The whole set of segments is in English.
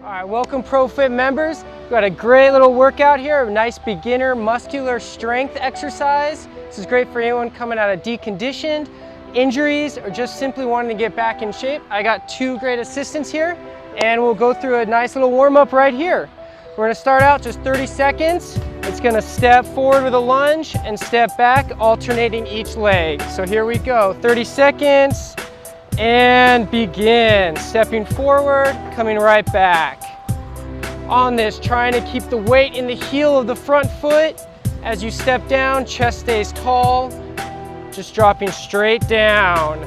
All right, welcome ProFit members. We've got a great little workout here, a nice beginner muscular strength exercise. This is great for anyone coming out of deconditioned, injuries, or just simply wanting to get back in shape. I got two great assistants here, and we'll go through a nice little warm-up right here. We're gonna start out just 30 seconds. It's gonna step forward with a lunge and step back, alternating each leg. So here we go, 30 seconds. And begin. Stepping forward, coming right back. On this, trying to keep the weight in the heel of the front foot. As you step down, chest stays tall. Just dropping straight down.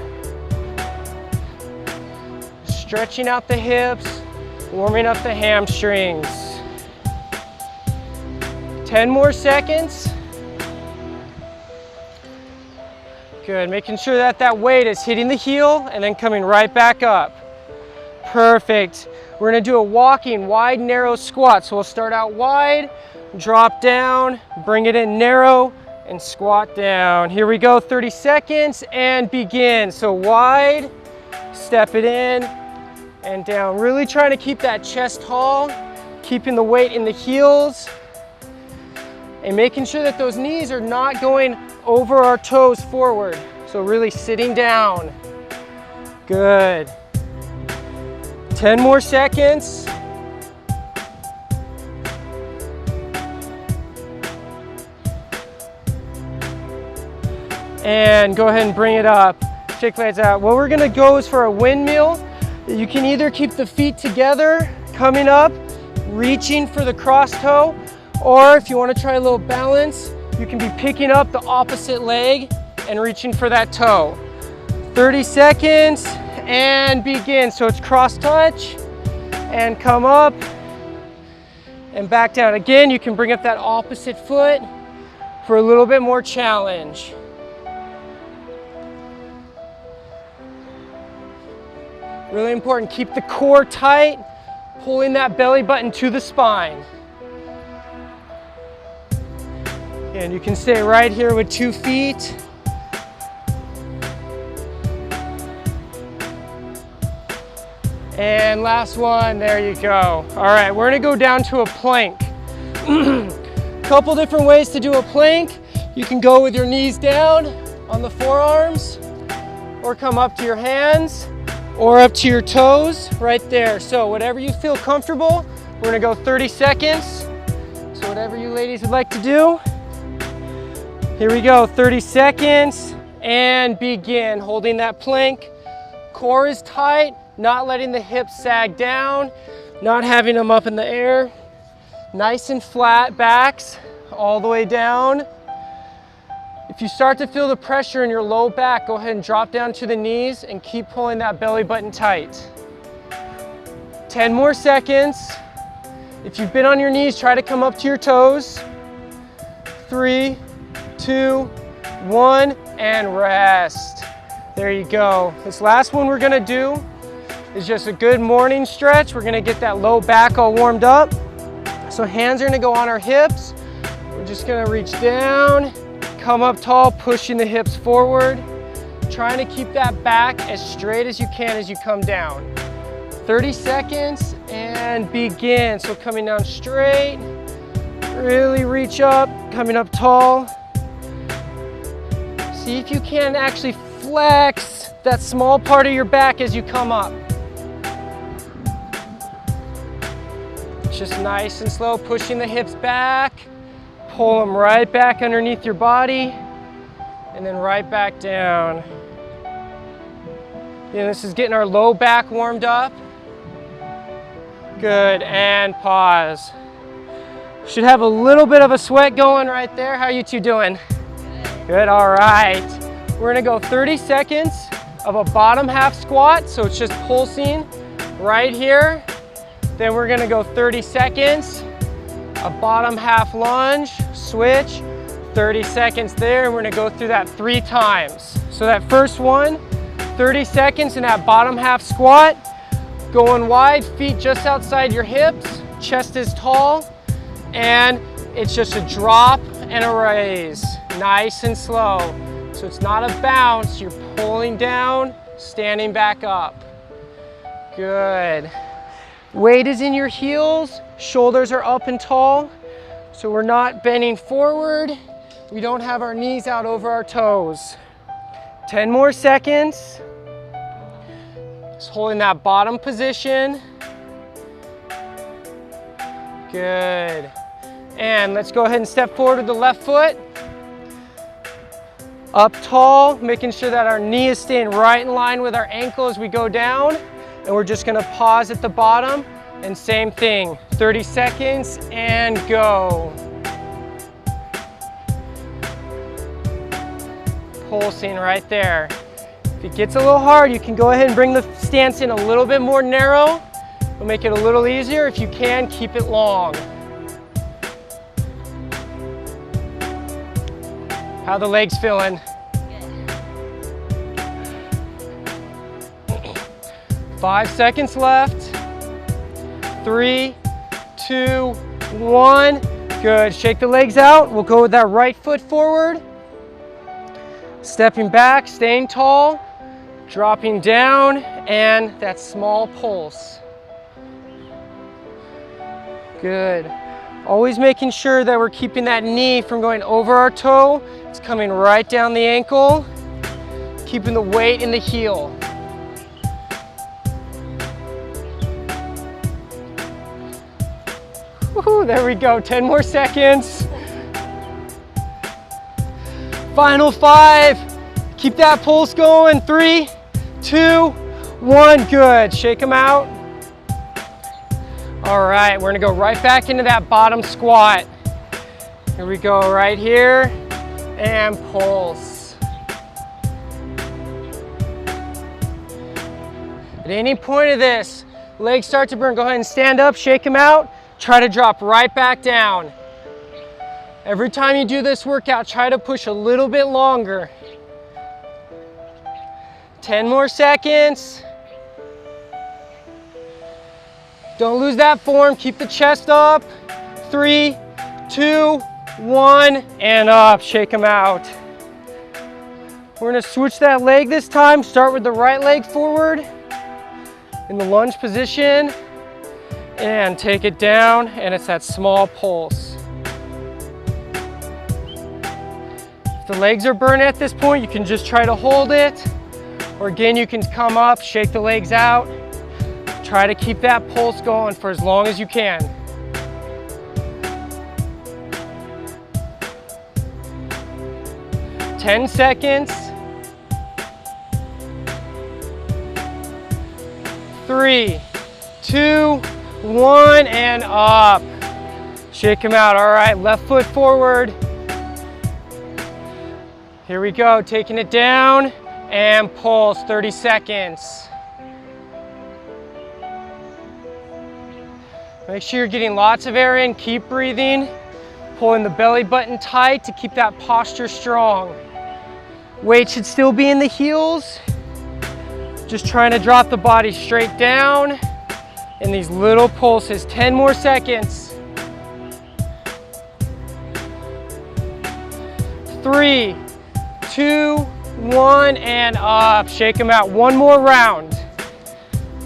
Stretching out the hips, warming up the hamstrings. 10 more seconds. Good, making sure that that weight is hitting the heel and then coming right back up. Perfect. We're gonna do a walking wide, narrow squat. So we'll start out wide, drop down, bring it in narrow, and squat down. Here we go, 30 seconds, and begin. So wide, step it in, and down. Really trying to keep that chest tall, keeping the weight in the heels, and making sure that those knees are not going over our toes forward. So really sitting down. Good. 10 more seconds. And go ahead and bring it up. Shake legs out. What we're gonna go is for a windmill. You can either keep the feet together, coming up, reaching for the cross toe, or if you wanna try a little balance, you can be picking up the opposite leg and reaching for that toe. 30 seconds and begin. So it's cross touch and come up and back down. Again, you can bring up that opposite foot for a little bit more challenge. Really important, keep the core tight, pulling that belly button to the spine. And you can stay right here with 2 feet. And last one, there you go. All right, we're gonna go down to a plank. Couple different ways to do a plank. You can go with your knees down on the forearms, or come up to your hands, or up to your toes, right there. So whatever you feel comfortable, we're gonna go 30 seconds. So whatever you ladies would like to do. Here we go, 30 seconds, and begin. Holding that plank. Core is tight, not letting the hips sag down, not having them up in the air. Nice and flat backs, all the way down. If you start to feel the pressure in your low back, go ahead and drop down to the knees and keep pulling that belly button tight. 10 more seconds. If you've been on your knees, try to come up to your toes. 3, 2, 1, and rest. There you go. This last one we're gonna do is just a good morning stretch. We're gonna get that low back all warmed up. So hands are gonna go on our hips. We're just gonna reach down, come up tall, pushing the hips forward, trying to keep that back as straight as you can as you come down. 30 seconds and begin. So coming down straight, really reach up, coming up tall. See if you can actually flex that small part of your back as you come up. Just nice and slow, pushing the hips back, pull them right back underneath your body, and then right back down. And this is getting our low back warmed up. Good, and pause. Should have a little bit of a sweat going right there. How are you two doing? Good, all right. We're gonna go 30 seconds of a bottom half squat, so it's just pulsing right here. Then we're gonna go 30 seconds, a bottom half lunge, switch, 30 seconds there, and we're gonna go through that 3 times. So that first one, 30 seconds in that bottom half squat, going wide, feet just outside your hips, chest is tall, and it's just a drop and a raise. Nice and slow. So it's not a bounce, you're pulling down, standing back up. Good. Weight is in your heels, shoulders are up and tall, so we're not bending forward. We don't have our knees out over our toes. 10 more seconds. Just holding that bottom position. Good. And let's go ahead and step forward with the left foot. Up tall, making sure that our knee is staying right in line with our ankle as we go down. And we're just gonna pause at the bottom, and same thing, 30 seconds and go. Pulsing right there. If it gets a little hard, you can go ahead and bring the stance in a little bit more narrow. It'll make it a little easier. If you can, keep it long. How the legs feeling? Good. 5 seconds left. 3, 2, 1. Good. Shake the legs out. We'll go with that right foot forward. Stepping back, staying tall, dropping down, and that small pulse. Good. Always making sure that we're keeping that knee from going over our toe. It's coming right down the ankle, keeping the weight in the heel. Woohoo, there we go, 10 more seconds. Final 5. Keep that pulse going. 3, 2, 1. Good. Shake them out. All right, we're gonna go right back into that bottom squat. Here we go, right here, and pulse. At any point of this, legs start to burn, go ahead and stand up, shake them out, try to drop right back down. Every time you do this workout, try to push a little bit longer. 10 more seconds. Don't lose that form, keep the chest up. 3, 2, 1, and up, shake them out. We're gonna switch that leg this time. Start with the right leg forward in the lunge position and take it down, and it's that small pulse. If the legs are burnt at this point, you can just try to hold it, or again, you can come up, shake the legs out. Try to keep that pulse going for as long as you can. Ten seconds. 3, 2, 1, and up. Shake them out. All right, left foot forward. Here we go, taking it down and pulse, 30 seconds. Make sure you're getting lots of air in, keep breathing, pulling the belly button tight to keep that posture strong. Weight should still be in the heels. Just trying to drop the body straight down in these little pulses. 10 more seconds. 3, 2, 1, and up. Shake them out. One more round.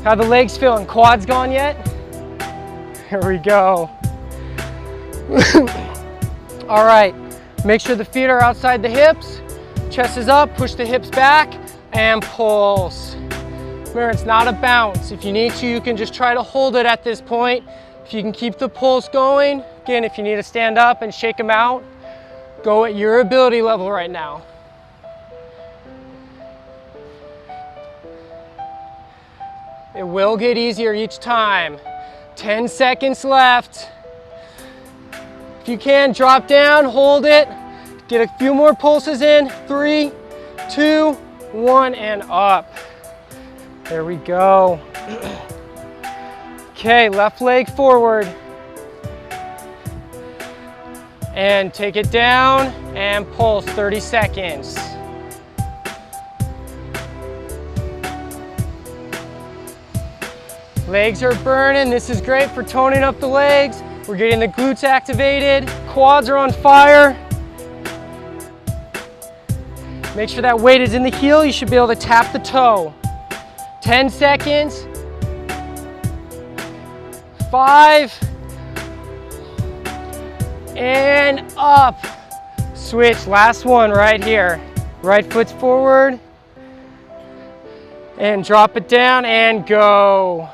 How the legs feeling? Quads gone yet? Here we go. All right, make sure the feet are outside the hips. Chest is up, push the hips back, and pulse. Remember, it's not a bounce. If you need to, you can just try to hold it at this point. If you can keep the pulse going, again, if you need to stand up and shake them out, go at your ability level right now. It will get easier each time. 10 seconds left. If you can, drop down, hold it. Get a few more pulses in. 3, 2, 1, and up. There we go. Okay, left leg forward. And take it down and pulse, 30 seconds. Legs are burning. This is great for toning up the legs. We're getting the glutes activated. Quads are on fire. Make sure that weight is in the heel. You should be able to tap the toe. 10 seconds. 5, and up. Switch, last one right here. Right foot's forward, and drop it down and go.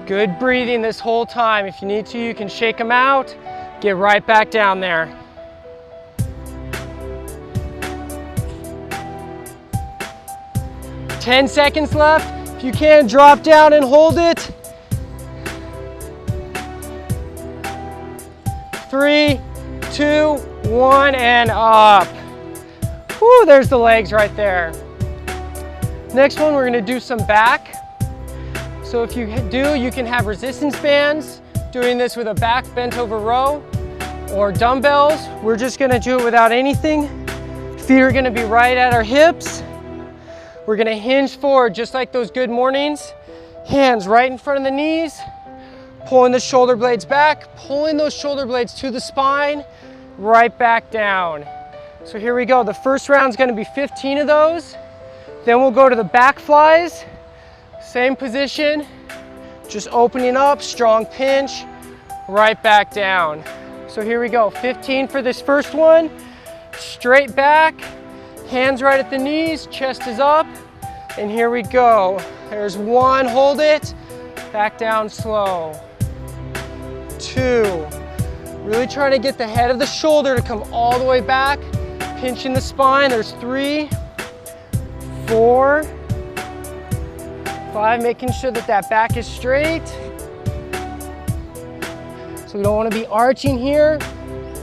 Good breathing this whole time. If you need to, you can shake them out. Get right back down there. Ten seconds left. If you can, drop down and hold it. 3, 2, 1, and up. Whew, there's the legs right there. Next one, we're gonna do some back. So if you do, you can have resistance bands, doing this with a back bent over row, or dumbbells. We're just gonna do it without anything. Feet are gonna be right at our hips. We're gonna hinge forward just like those good mornings. Hands right in front of the knees, pulling the shoulder blades back, pulling those shoulder blades to the spine, right back down. So here we go. The first round's gonna be 15 of those. Then we'll go to the back flies. Same position, just opening up, strong pinch, right back down. So here we go, 15 for this first one. Straight back, hands right at the knees, chest is up, and here we go. There's 1, hold it, back down slow. 2, really trying to get the head of the shoulder to come all the way back, pinching the spine. There's 3, 4, 5, making sure that that back is straight. So we don't want to be arching here.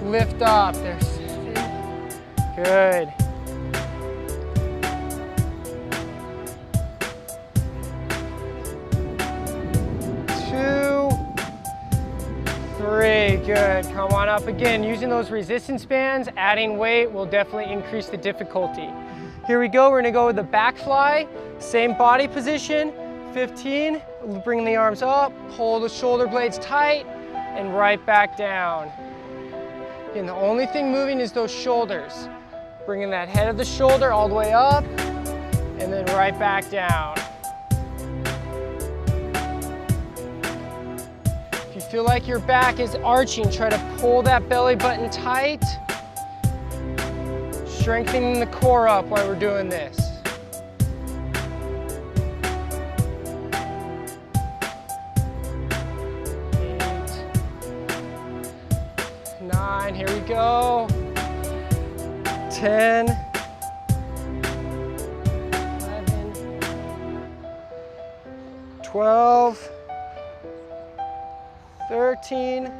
Lift up. There's 7. Good. 2, 3. Good. Come on up again. Using those resistance bands, adding weight will definitely increase the difficulty. Here we go. We're going to go with the back fly. Same body position. 15, bring the arms up, pull the shoulder blades tight, and right back down. And the only thing moving is those shoulders. Bringing that head of the shoulder all the way up, and then right back down. If you feel like your back is arching, try to pull that belly button tight, strengthening the core up while we're doing this. 9, here we go. 10, 11, 12, 13,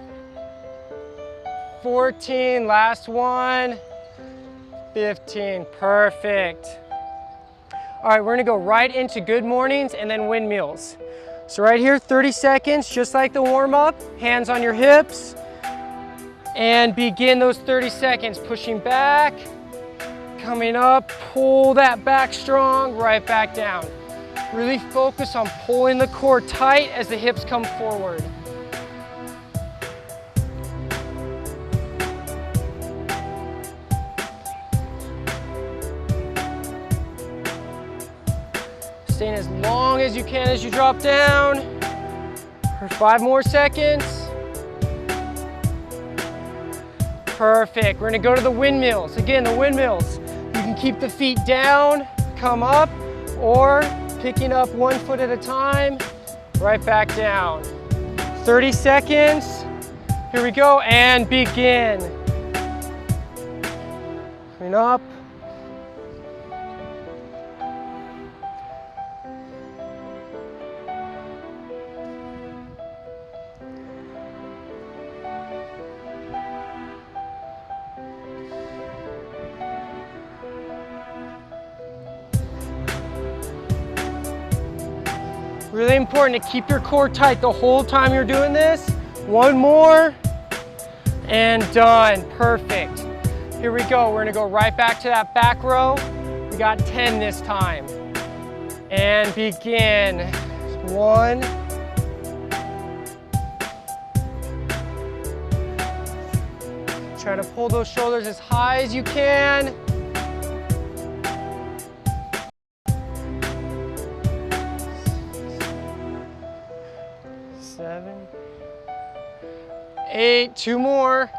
14, last one, 15, perfect. All right, we're gonna go right into good mornings and then windmills. So right here, 30 seconds, just like the warm up, hands on your hips, and begin those 30 seconds, pushing back, coming up, pull that back strong, right back down. Really focus on pulling the core tight as the hips come forward. Staying as long as you can as you drop down. For 5 more seconds. Perfect. We're gonna go to the windmills. Again, the windmills. You can keep the feet down, come up, or picking up 1 foot at a time, right back down. 30 seconds. Here we go, and begin. Coming up. Really important to keep your core tight the whole time you're doing this. 1 more, and done, perfect. Here we go, we're gonna go right back to that back row. We got 10 this time. And begin. 1. Try to pull those shoulders as high as you can. 8, 2 more.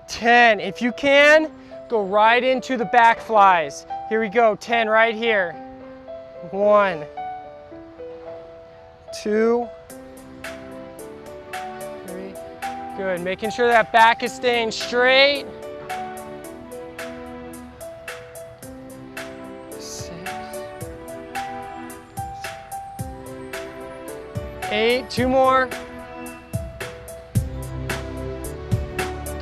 10. If you can, go right into the back flies. Here we go, 10 right here. 1, 2, 3. Good, making sure that back is staying straight. 6, 8, 2 more.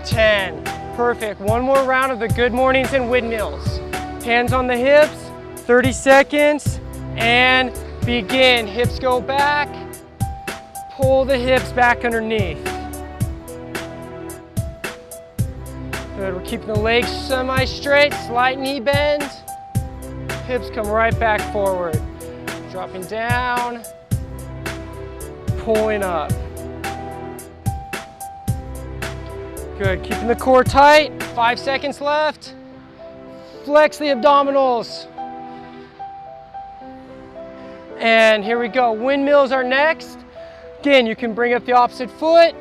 10. Perfect. One more round of the good mornings and windmills. Hands on the hips, 30 seconds, and begin. Hips go back. Pull the hips back underneath. Good. We're keeping the legs semi-straight, slight knee bend. Hips come right back forward. Dropping down, pulling up. Good, keeping the core tight. 5 seconds left. Flex the abdominals. And here we go, windmills are next. Again, you can bring up the opposite foot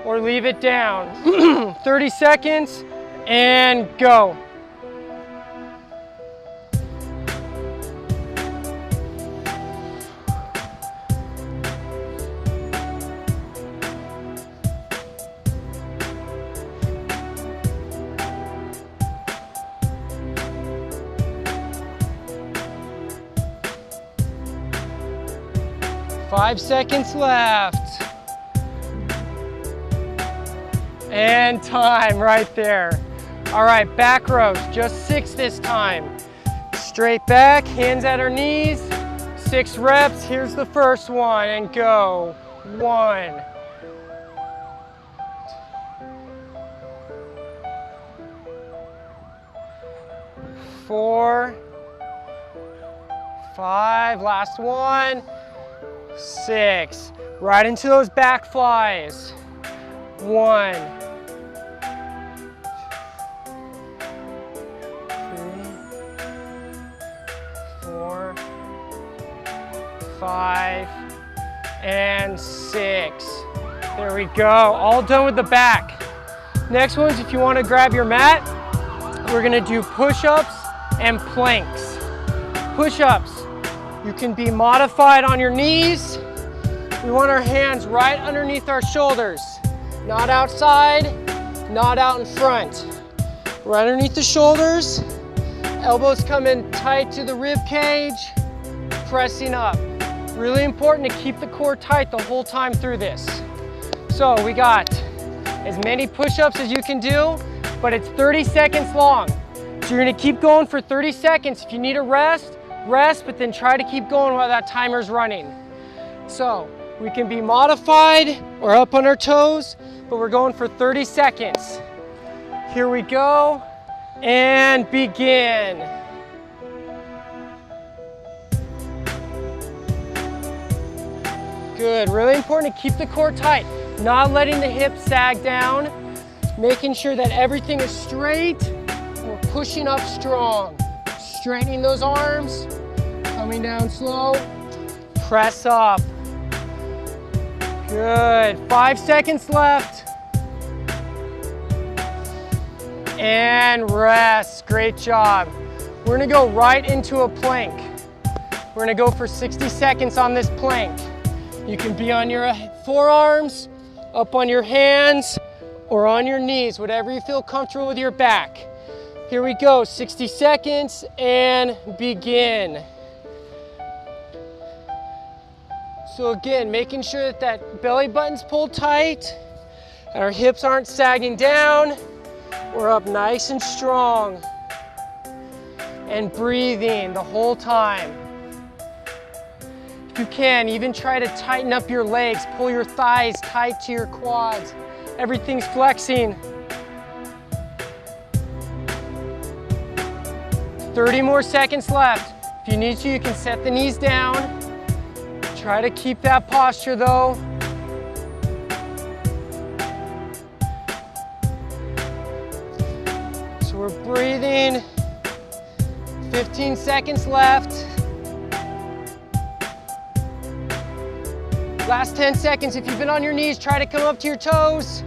or leave it down. 30 seconds and go. Five seconds left. And time right there. All right, back rows, just 6 this time. Straight back, hands at our knees. 6 reps, here's the first one, and go. 1. 4. 5, last one. 6. Right into those back flies. 1. 3. 4. 5. And 6. There we go. All done with the back. Next one's if you want to grab your mat, we're going to do push-ups and planks. Push-ups. You can be modified on your knees. We want our hands right underneath our shoulders. Not outside, not out in front. Right underneath the shoulders. Elbows come in tight to the rib cage. Pressing up. Really important to keep the core tight the whole time through this. So we got as many push-ups as you can do, but it's 30 seconds long. So you're gonna keep going for 30 seconds. If you need a rest, but then try to keep going while that timer's running. So we can be modified or up on our toes, but we're going for 30 seconds. Here we go, and begin. Good, really important to keep the core tight, not letting the hips sag down, making sure that everything is straight. We're pushing up strong. Straightening those arms, coming down slow, press up. Good, 5 seconds left. And rest, great job. We're gonna go right into a plank. We're gonna go for 60 seconds on this plank. You can be on your forearms, up on your hands, or on your knees, whatever you feel comfortable with your back. Here we go, 60 seconds and begin. So again, making sure that that belly button's pulled tight, and our hips aren't sagging down. We're up nice and strong. And breathing the whole time. If you can, even try to tighten up your legs, pull your thighs tight to your quads. Everything's flexing. 30 more seconds left. If you need to, you can set the knees down. Try to keep that posture though. So we're breathing. 15 seconds left. Last 10 seconds. If you've been on your knees, try to come up to your toes.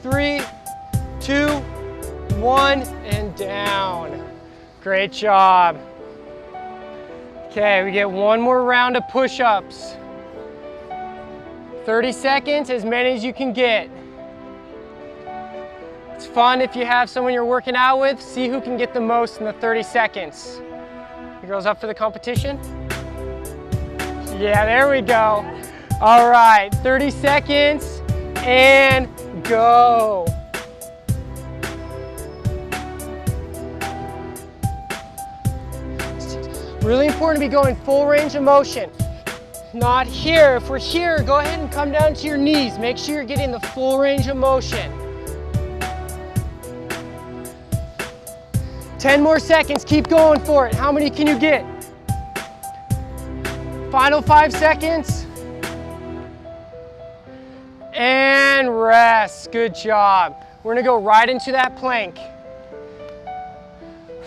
3, 2, 1, and down. Great job. Okay, we get one more round of push-ups. 30 seconds, as many as you can get. It's fun if you have someone you're working out with. See who can get the most in the 30 seconds. You girls up for the competition? Yeah, there we go. All right, 30 seconds and go. Really important to be going full range of motion. Not here. If we're here, go ahead and come down to your knees. Make sure you're getting the full range of motion. 10 more seconds. Keep going for it. How many can you get? Final 5 seconds. And rest. Good job. We're gonna go right into that plank.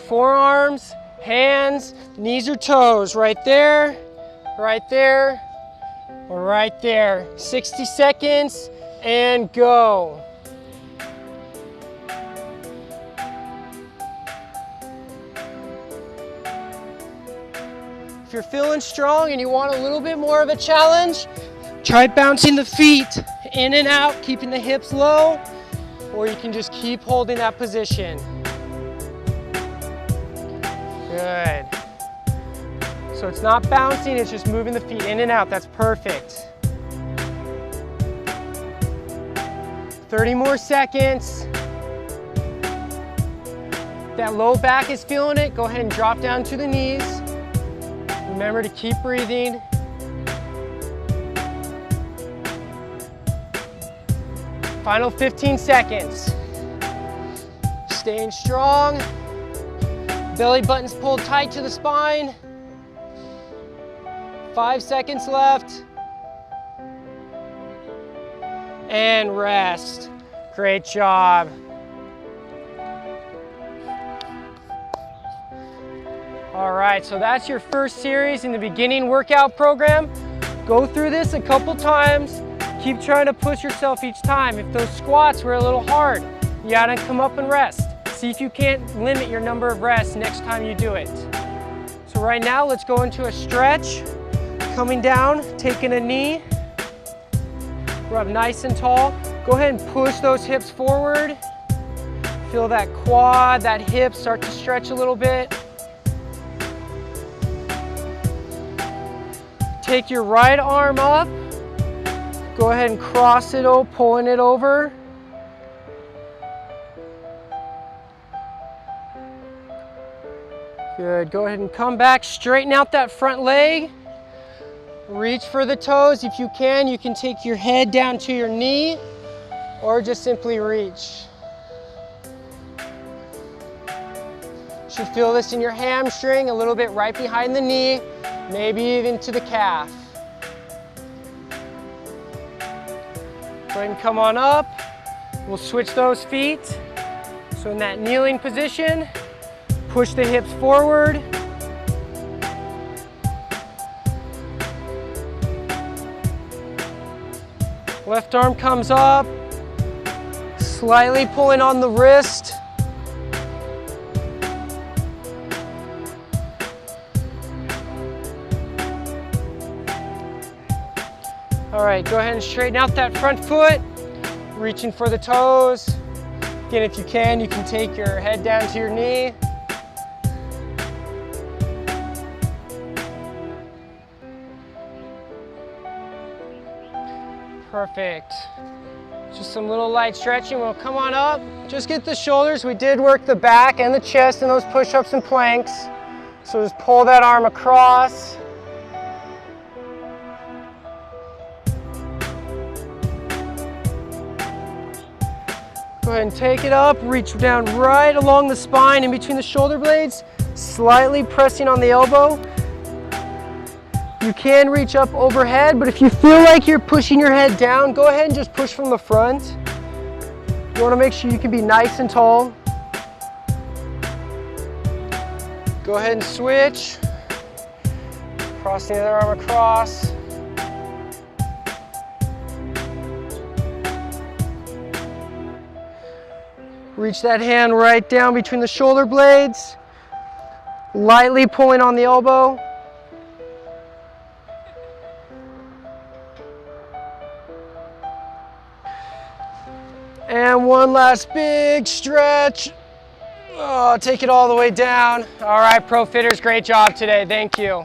Forearms, hands, knees or toes. Right there, or right there. 60 seconds and go. If you're feeling strong and you want a little bit more of a challenge, try bouncing the feet in and out, keeping the hips low, or you can just keep holding that position. Good. So it's not bouncing, it's just moving the feet in and out. That's perfect. 30 more seconds. That low back is feeling it. Go ahead and drop down to the knees. Remember to keep breathing. Final 15 seconds. Staying strong. Belly button's pulled tight to the spine. 5 seconds left. And rest. Great job. All right, so that's your first series in the beginning workout program. Go through this a couple times. Keep trying to push yourself each time. If those squats were a little hard, you gotta come up and rest. See if you can't limit your number of rests next time you do it. So right now, let's go into a stretch. Coming down, taking a knee. We're up nice and tall. Go ahead and push those hips forward. Feel that quad, that hip start to stretch a little bit. Take your right arm up. Go ahead and cross it, pulling it over. Good, go ahead and come back, straighten out that front leg. Reach for the toes. If you can take your head down to your knee or just simply reach. Should feel this in your hamstring, a little bit right behind the knee, maybe even to the calf. Go ahead and come on up. We'll switch those feet. So in that kneeling position, push the hips forward. Left arm comes up, slightly pulling on the wrist. All right, go ahead and straighten out that front foot, reaching for the toes. Again, if you can take your head down to your knee. Perfect. Just some little light stretching. We'll come on up. Just get the shoulders. We did work the back and the chest in those push-ups and planks. So just pull that arm across. Go ahead and take it up. Reach down right along the spine in between the shoulder blades, slightly pressing on the elbow. You can reach up overhead, but if you feel like you're pushing your head down, go ahead and just push from the front. You want to make sure you can be nice and tall. Go ahead and switch. Cross the other arm across. Reach that hand right down between the shoulder blades. Lightly pulling on the elbow. And one last big stretch. Oh, take it all the way down. All right, Pro Fitters, great job today. Thank you.